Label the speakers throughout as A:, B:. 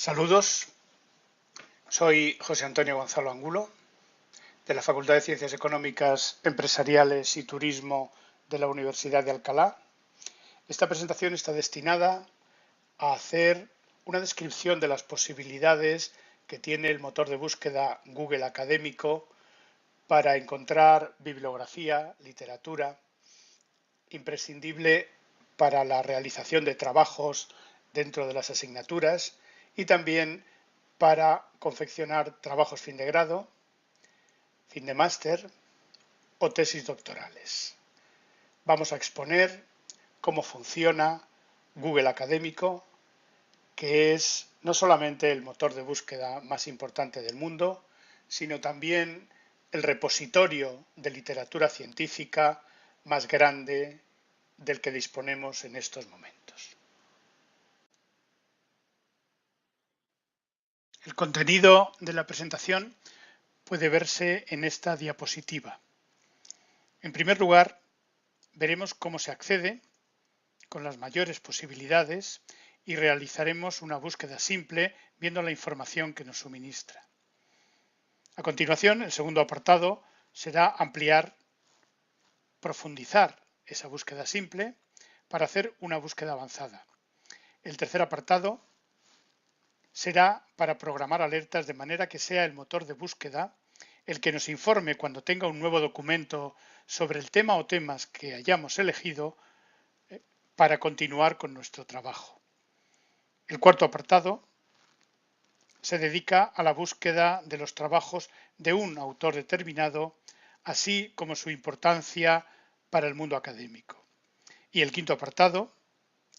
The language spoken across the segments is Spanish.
A: Saludos, soy José Antonio Gonzalo Angulo, de la Facultad de Ciencias Económicas, Empresariales y Turismo de la Universidad de Alcalá. Esta presentación está destinada a hacer una descripción de las posibilidades que tiene el motor de búsqueda Google Académico para encontrar bibliografía, literatura, imprescindible para la realización de trabajos dentro de las asignaturas y también para confeccionar trabajos fin de grado, fin de máster o tesis doctorales. Vamos a exponer cómo funciona Google Académico, que es no solamente el motor de búsqueda más importante del mundo, sino también el repositorio de literatura científica más grande del que disponemos en estos momentos. El contenido de la presentación puede verse en esta diapositiva. En primer lugar, veremos cómo se accede con las mayores posibilidades y realizaremos una búsqueda simple viendo la información que nos suministra. A continuación, el segundo apartado será ampliar, profundizar esa búsqueda simple para hacer una búsqueda avanzada. El tercer apartado será para programar alertas de manera que sea el motor de búsqueda el que nos informe cuando tenga un nuevo documento sobre el tema o temas que hayamos elegido para continuar con nuestro trabajo. El cuarto apartado se dedica a la búsqueda de los trabajos de un autor determinado, así como su importancia para el mundo académico. Y el quinto apartado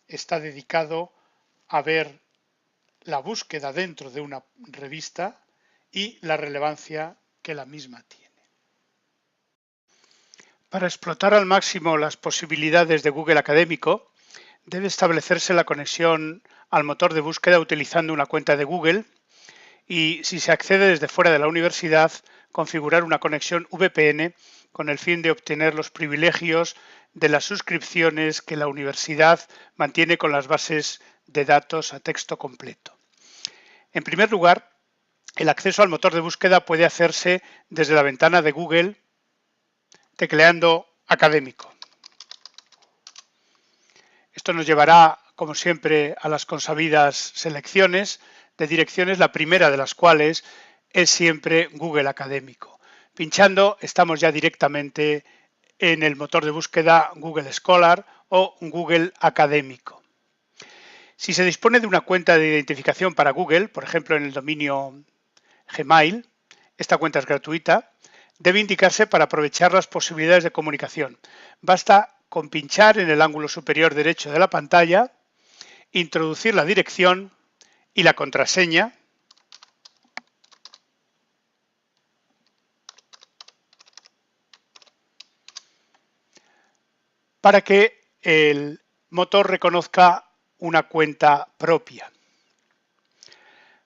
A: está dedicado a ver la búsqueda dentro de una revista y la relevancia que la misma tiene. Para explotar al máximo las posibilidades de Google Académico, debe establecerse la conexión al motor de búsqueda utilizando una cuenta de Google y, si se accede desde fuera de la universidad, configurar una conexión VPN con el fin de obtener los privilegios de las suscripciones que la universidad mantiene con las bases de datos a texto completo. En primer lugar, el acceso al motor de búsqueda puede hacerse desde la ventana de Google tecleando académico. Esto nos llevará, como siempre, a las consabidas selecciones de direcciones, la primera de las cuales es siempre Google Académico. Pinchando estamos ya directamente en el motor de búsqueda Google Scholar o Google Académico. Si se dispone de una cuenta de identificación para Google, por ejemplo en el dominio Gmail, esta cuenta es gratuita, debe indicarse para aprovechar las posibilidades de comunicación. Basta con pinchar en el ángulo superior derecho de la pantalla, introducir la dirección y la contraseña para que el motor reconozca una cuenta propia.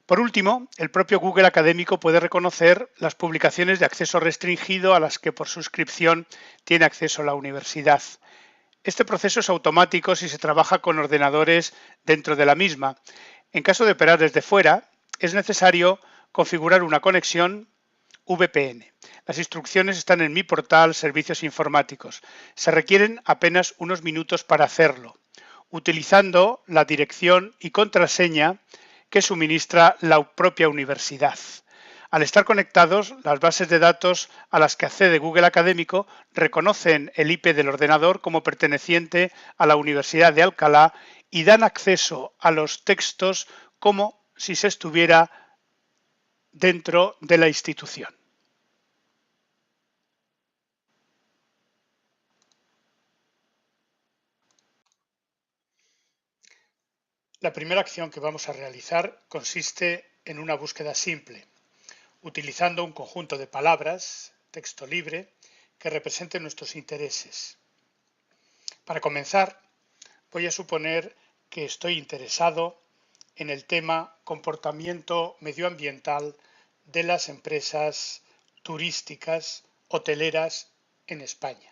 A: Por último, el propio Google Académico puede reconocer las publicaciones de acceso restringido a las que por suscripción tiene acceso la universidad. Este proceso es automático si se trabaja con ordenadores dentro de la misma. En caso de operar desde fuera, es necesario configurar una conexión VPN. Las instrucciones están en mi portal Servicios Informáticos. Se requieren apenas unos minutos para hacerlo, utilizando la dirección y contraseña que suministra la propia universidad. Al estar conectados, las bases de datos a las que accede Google Académico reconocen el IP del ordenador como perteneciente a la Universidad de Alcalá y dan acceso a los textos como si se estuviera dentro de la institución. La primera acción que vamos a realizar consiste en una búsqueda simple, utilizando un conjunto de palabras, texto libre, que representen nuestros intereses. Para comenzar, voy a suponer que estoy interesado en el tema comportamiento medioambiental de las empresas turísticas hoteleras en España.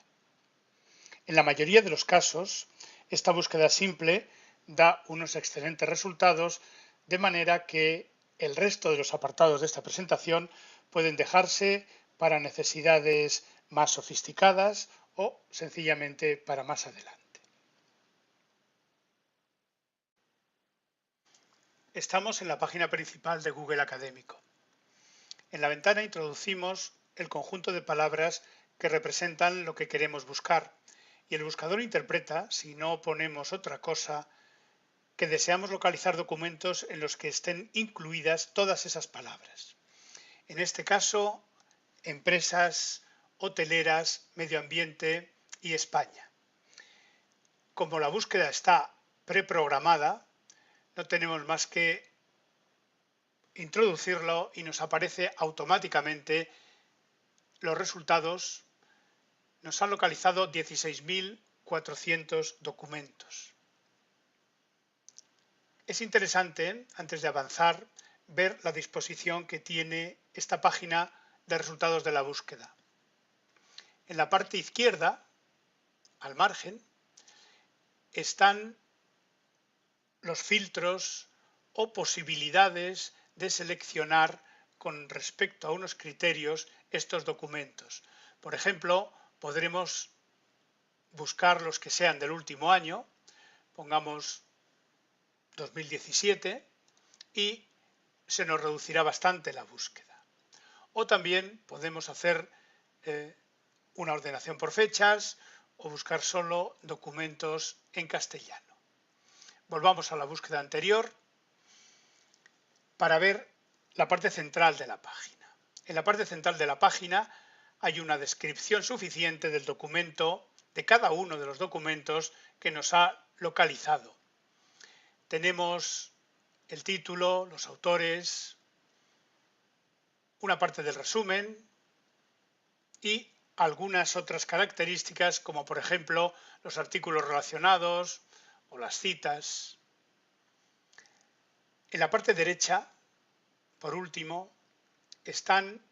A: En la mayoría de los casos, esta búsqueda simple da unos excelentes resultados de manera que el resto de los apartados de esta presentación pueden dejarse para necesidades más sofisticadas o sencillamente para más adelante. Estamos en la página principal de Google Académico. En la ventana introducimos el conjunto de palabras que representan lo que queremos buscar y el buscador interpreta, si no ponemos otra cosa, que deseamos localizar documentos en los que estén incluidas todas esas palabras. En este caso, empresas, hoteleras, medio ambiente y España. Como la búsqueda está preprogramada, no tenemos más que introducirlo y nos aparece automáticamente los resultados. Nos han localizado 16.400 documentos. Es interesante, antes de avanzar, ver la disposición que tiene esta página de resultados de la búsqueda. En la parte izquierda, al margen, están los filtros o posibilidades de seleccionar con respecto a unos criterios estos documentos. Por ejemplo, podremos buscar los que sean del último año, pongamos 2017, y se nos reducirá bastante la búsqueda. O también podemos hacer una ordenación por fechas o buscar solo documentos en castellano. Volvamos a la búsqueda anterior para ver la parte central de la página. En la parte central de la página hay una descripción suficiente del documento, de cada uno de los documentos que nos ha localizado. Tenemos el título, los autores, una parte del resumen y algunas otras características como por ejemplo los artículos relacionados o las citas. En la parte derecha, por último, están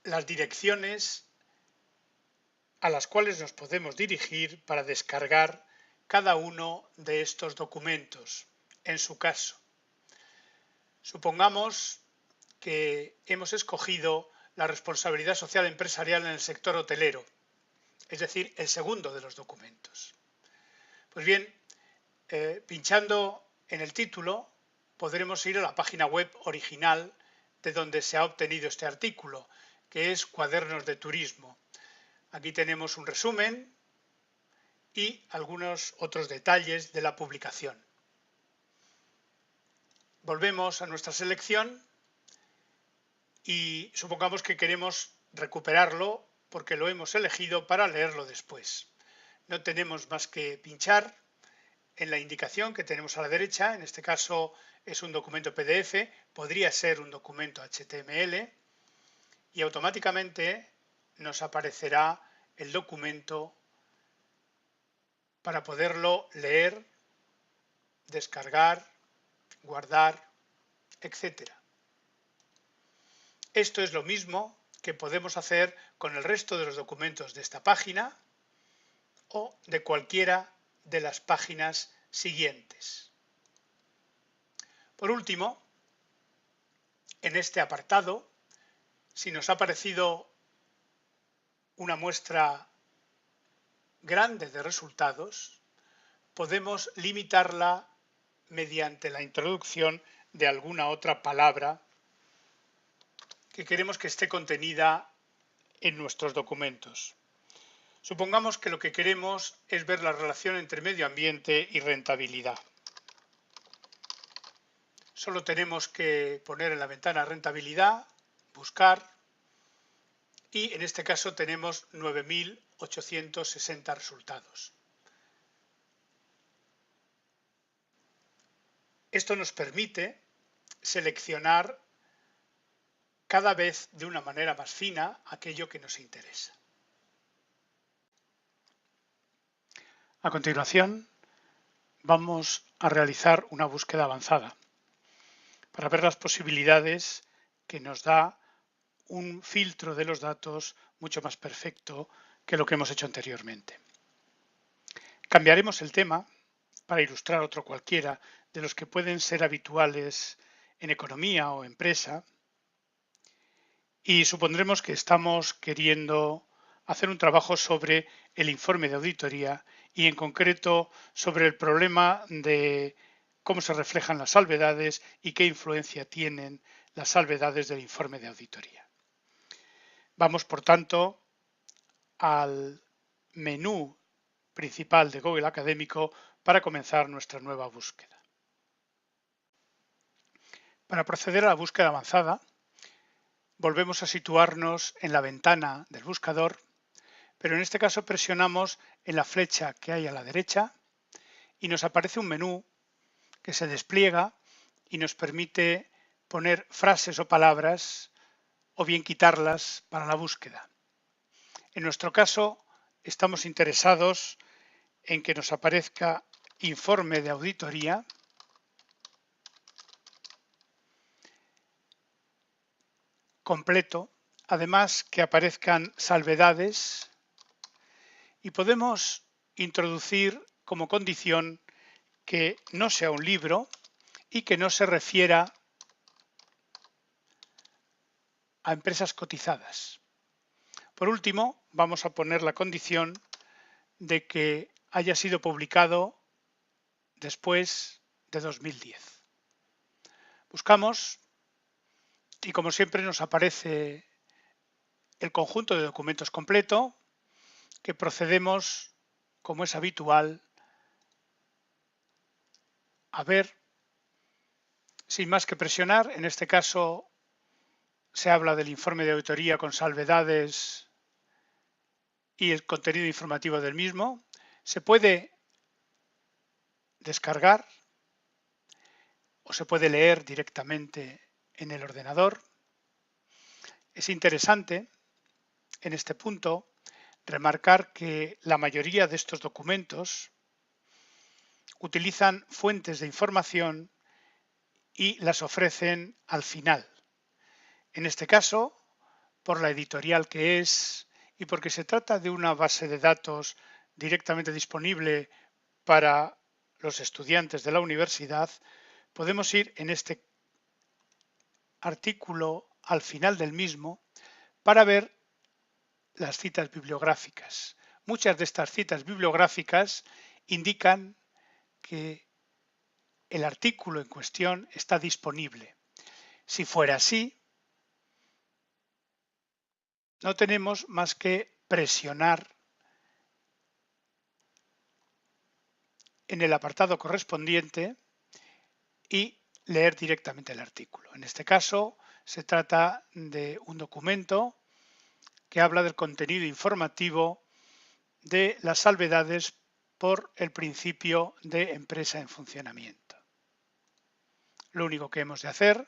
A: las direcciones a las cuales nos podemos dirigir para descargar cada uno de estos documentos, en su caso. Supongamos que hemos escogido la responsabilidad social empresarial en el sector hotelero, es decir, el segundo de los documentos. Pues bien, pinchando en el título podremos ir a la página web original de donde se ha obtenido este artículo, que es Cuadernos de Turismo. Aquí tenemos un resumen y algunos otros detalles de la publicación. Volvemos a nuestra selección y supongamos que queremos recuperarlo porque lo hemos elegido para leerlo después. No tenemos más que pinchar en la indicación que tenemos a la derecha, en este caso es un documento PDF, podría ser un documento HTML y automáticamente nos aparecerá el documento para poderlo leer, descargar, guardar, etc. Esto es lo mismo que podemos hacer con el resto de los documentos de esta página o de cualquiera de las páginas siguientes. Por último, en este apartado, si nos ha parecido una muestra grande de resultados, podemos limitarla mediante la introducción de alguna otra palabra que queremos que esté contenida en nuestros documentos. Supongamos que lo que queremos es ver la relación entre medio ambiente y rentabilidad. Solo tenemos que poner en la ventana rentabilidad, buscar, y en este caso tenemos 9.860 resultados. Esto nos permite seleccionar cada vez de una manera más fina aquello que nos interesa. A continuación, vamos a realizar una búsqueda avanzada para ver las posibilidades que nos da un filtro de los datos mucho más perfecto que lo que hemos hecho anteriormente. Cambiaremos el tema para ilustrar otro cualquiera de los que pueden ser habituales en economía o empresa, y supondremos que estamos queriendo hacer un trabajo sobre el informe de auditoría y en concreto sobre el problema de cómo se reflejan las salvedades y qué influencia tienen las salvedades del informe de auditoría. Vamos, por tanto, al menú principal de Google Académico para comenzar nuestra nueva búsqueda. Para proceder a la búsqueda avanzada, volvemos a situarnos en la ventana del buscador, pero en este caso presionamos en la flecha que hay a la derecha y nos aparece un menú que se despliega y nos permite poner frases o palabras o bien quitarlas para la búsqueda. En nuestro caso, estamos interesados en que nos aparezca informe de auditoría completo, además que aparezcan salvedades y podemos introducir como condición que no sea un libro y que no se refiera a empresas cotizadas. Por último, vamos a poner la condición de que haya sido publicado después de 2010. Buscamos y como siempre nos aparece el conjunto de documentos completo que procedemos, como es habitual, a ver sin más que presionar. En este caso se habla del informe de auditoría con salvedades y el contenido informativo del mismo. Se puede descargar o se puede leer directamente en el ordenador. Es interesante en este punto remarcar que la mayoría de estos documentos utilizan fuentes de información y las ofrecen al final. En este caso, por la editorial que es y porque se trata de una base de datos directamente disponible para los estudiantes de la universidad, podemos ir en este artículo al final del mismo para ver las citas bibliográficas. Muchas de estas citas bibliográficas indican que el artículo en cuestión está disponible. Si fuera así, no tenemos más que presionar en el apartado correspondiente y leer directamente el artículo. En este caso, se trata de un documento que habla del contenido informativo de las salvedades por el principio de empresa en funcionamiento. Lo único que hemos de hacer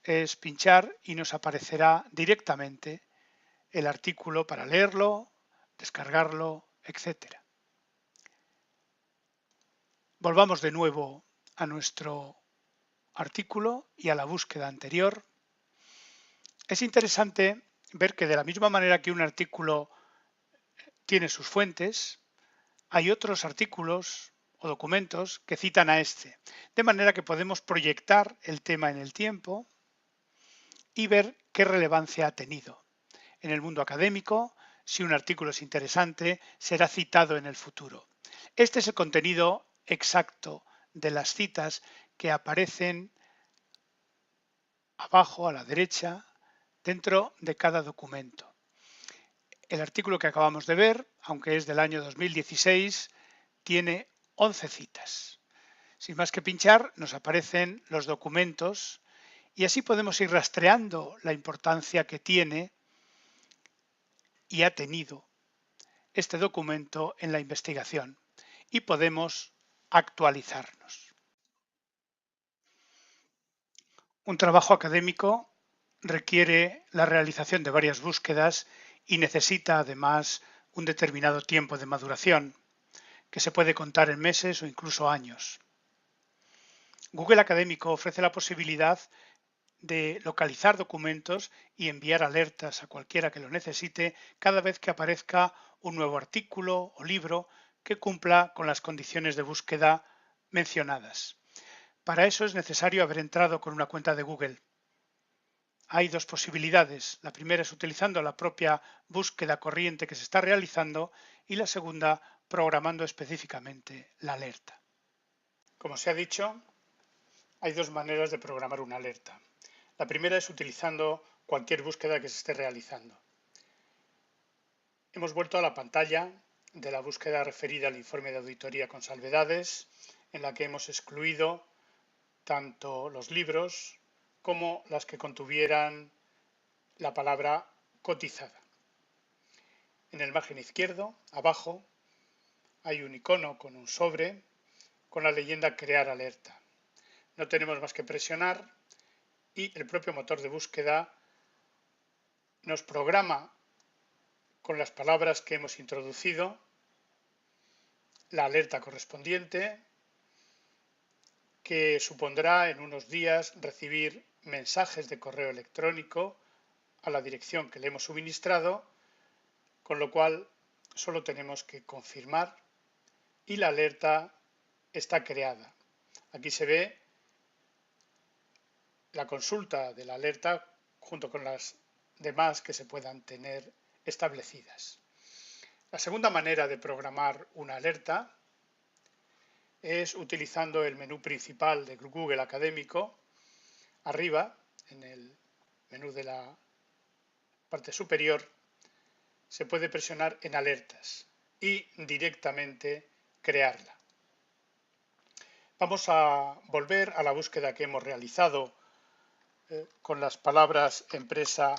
A: es pinchar y nos aparecerá directamente el artículo para leerlo, descargarlo, etc. Volvamos de nuevo a nuestro artículo y a la búsqueda anterior. Es interesante ver que de la misma manera que un artículo tiene sus fuentes, hay otros artículos o documentos que citan a este, de manera que podemos proyectar el tema en el tiempo y ver qué relevancia ha tenido. En el mundo académico, si un artículo es interesante, será citado en el futuro. Este es el contenido exacto de las citas que aparecen abajo a la derecha dentro de cada documento. El artículo que acabamos de ver, aunque es del año 2016, tiene 11 citas. Sin más que pinchar, nos aparecen los documentos y así podemos ir rastreando la importancia que tiene y ha tenido este documento en la investigación y podemos actualizarnos. Un trabajo académico requiere la realización de varias búsquedas y necesita además un determinado tiempo de maduración, que se puede contar en meses o incluso años. Google Académico ofrece la posibilidad de localizar documentos y enviar alertas a cualquiera que lo necesite cada vez que aparezca un nuevo artículo o libro que cumpla con las condiciones de búsqueda mencionadas. Para eso es necesario haber entrado con una cuenta de Google. Hay dos posibilidades. La primera es utilizando la propia búsqueda corriente que se está realizando y la segunda programando específicamente la alerta. Como se ha dicho, hay dos maneras de programar una alerta. La primera es utilizando cualquier búsqueda que se esté realizando. Hemos vuelto a la pantalla de la búsqueda referida al informe de auditoría con salvedades, en la que hemos excluido tanto los libros como las que contuvieran la palabra cotizada. En el margen izquierdo, abajo, hay un icono con un sobre con la leyenda Crear alerta. No tenemos más que presionar y el propio motor de búsqueda nos programa con las palabras que hemos introducido la alerta correspondiente, que supondrá en unos días recibir mensajes de correo electrónico a la dirección que le hemos suministrado, con lo cual solo tenemos que confirmar y la alerta está creada. Aquí se ve la consulta de la alerta junto con las demás que se puedan tener establecidas. La segunda manera de programar una alerta es utilizando el menú principal de Google Académico. Arriba, en el menú de la parte superior, se puede presionar en alertas y directamente crearla. Vamos a volver a la búsqueda que hemos realizado con las palabras empresa,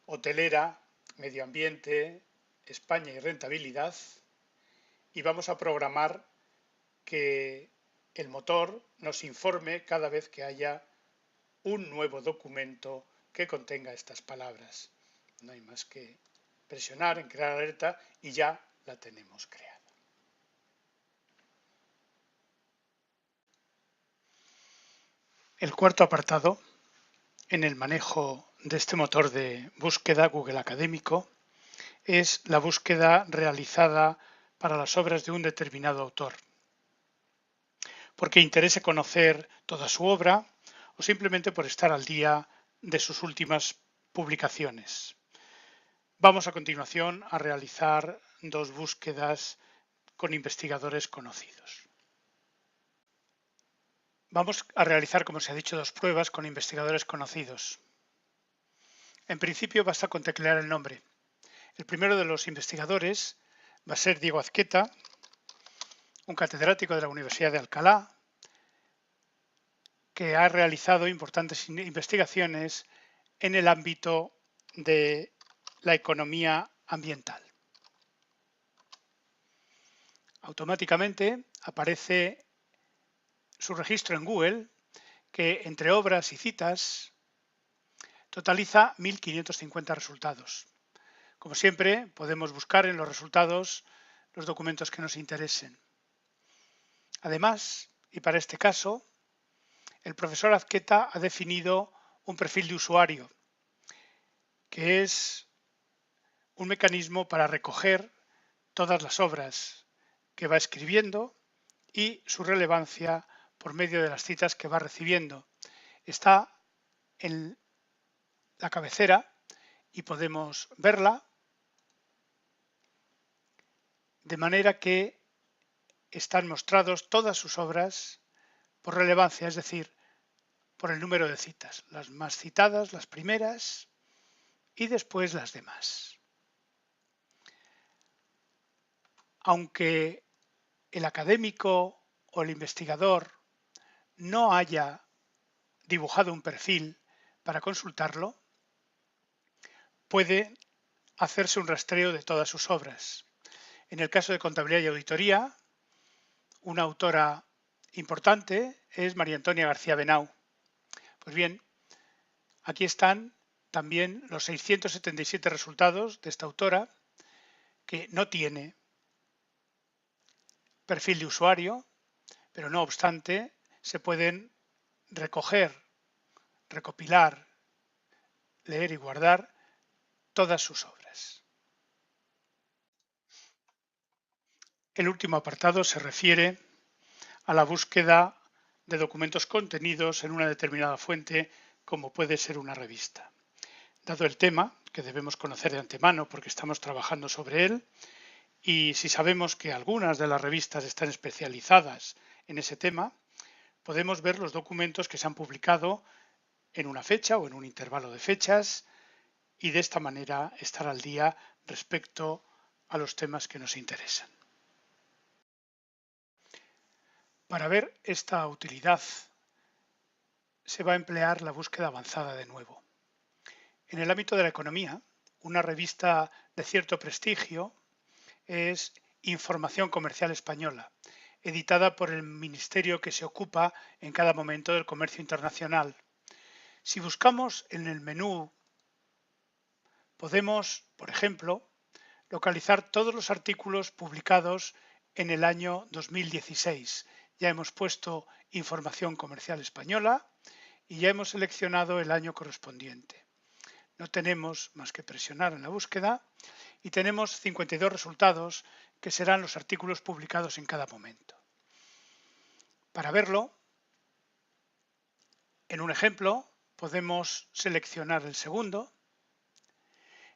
A: hotelera, medio ambiente, España y rentabilidad, y vamos a programar que el motor nos informe cada vez que haya un nuevo documento que contenga estas palabras. No hay más que presionar en crear alerta y ya la tenemos creada. El cuarto apartado, en el manejo de este motor de búsqueda Google Académico, es la búsqueda realizada para las obras de un determinado autor. Porque interese conocer toda su obra o simplemente por estar al día de sus últimas publicaciones. Vamos a continuación a realizar dos búsquedas con investigadores conocidos. Vamos a realizar, como se ha dicho, dos pruebas con investigadores conocidos. En principio basta con teclear el nombre. El primero de los investigadores va a ser Diego Azqueta, un catedrático de la Universidad de Alcalá, que ha realizado importantes investigaciones en el ámbito de la economía ambiental. Automáticamente aparece su registro en Google, que entre obras y citas totaliza 1.550 resultados. Como siempre, podemos buscar en los resultados los documentos que nos interesen. Además, y para este caso, el profesor Azqueta ha definido un perfil de usuario, que es un mecanismo para recoger todas las obras que va escribiendo y su relevancia por medio de las citas que va recibiendo. Está en la cabecera y podemos verla de manera que están mostrados todas sus obras por relevancia, es decir, por el número de citas, las más citadas, las primeras y después las demás. Aunque el académico o el investigador no haya dibujado un perfil para consultarlo, puede hacerse un rastreo de todas sus obras. En el caso de contabilidad y auditoría, una autora importante es María Antonia García Benau. Pues bien, aquí están también los 677 resultados de esta autora, que no tiene perfil de usuario, pero no obstante se pueden recoger, recopilar, leer y guardar todas sus obras. El último apartado se refiere a la búsqueda de documentos contenidos en una determinada fuente, como puede ser una revista. Dado el tema, que debemos conocer de antemano porque estamos trabajando sobre él, y si sabemos que algunas de las revistas están especializadas en ese tema, podemos ver los documentos que se han publicado en una fecha o en un intervalo de fechas y de esta manera estar al día respecto a los temas que nos interesan. Para ver esta utilidad se va a emplear la búsqueda avanzada de nuevo. En el ámbito de la economía, una revista de cierto prestigio es Información Comercial Española, editada por el ministerio que se ocupa en cada momento del comercio internacional. Si buscamos en el menú, podemos, por ejemplo, localizar todos los artículos publicados en el año 2016. Ya hemos puesto Información Comercial Española y ya hemos seleccionado el año correspondiente. No tenemos más que presionar en la búsqueda y tenemos 52 resultados que serán los artículos publicados en cada momento. Para verlo, en un ejemplo podemos seleccionar el segundo.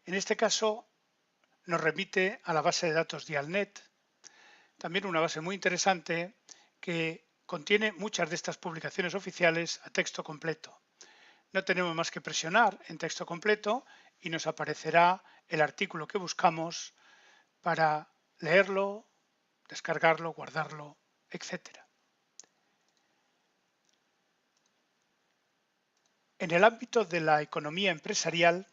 A: En este caso nos remite a la base de datos Dialnet, también una base muy interesante que contiene muchas de estas publicaciones oficiales a texto completo. No tenemos más que presionar en texto completo y nos aparecerá el artículo que buscamos para leerlo, descargarlo, guardarlo, etc. En el ámbito de la economía empresarial,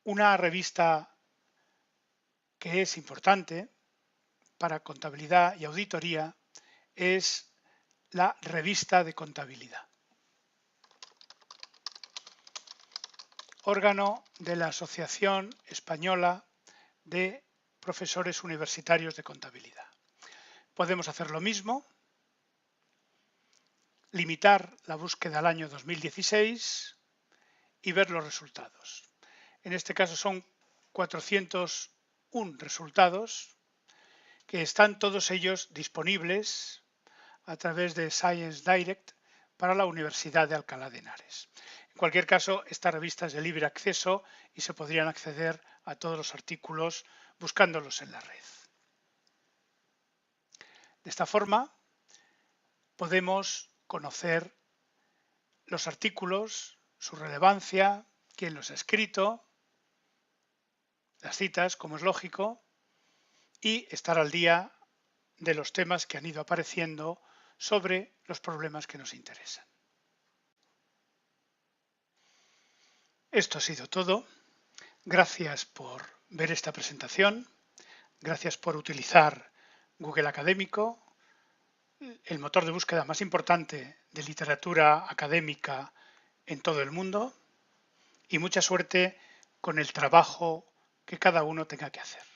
A: una revista que es importante para contabilidad y auditoría es la Revista de Contabilidad, órgano de la Asociación Española de Profesores Universitarios de Contabilidad. Podemos hacer lo mismo, limitar la búsqueda al año 2016 y ver los resultados. En este caso son 401 resultados que están todos ellos disponibles a través de Science Direct para la Universidad de Alcalá de Henares. En cualquier caso, esta revista es de libre acceso y se podrían acceder a todos los artículos buscándolos en la red. De esta forma, podemos conocer los artículos, su relevancia, quién los ha escrito, las citas, como es lógico, y estar al día de los temas que han ido apareciendo sobre los problemas que nos interesan. Esto ha sido todo. Gracias por ver esta presentación. Gracias por utilizar Google Académico, el motor de búsqueda más importante de literatura académica en todo el mundo. Y mucha suerte con el trabajo que cada uno tenga que hacer.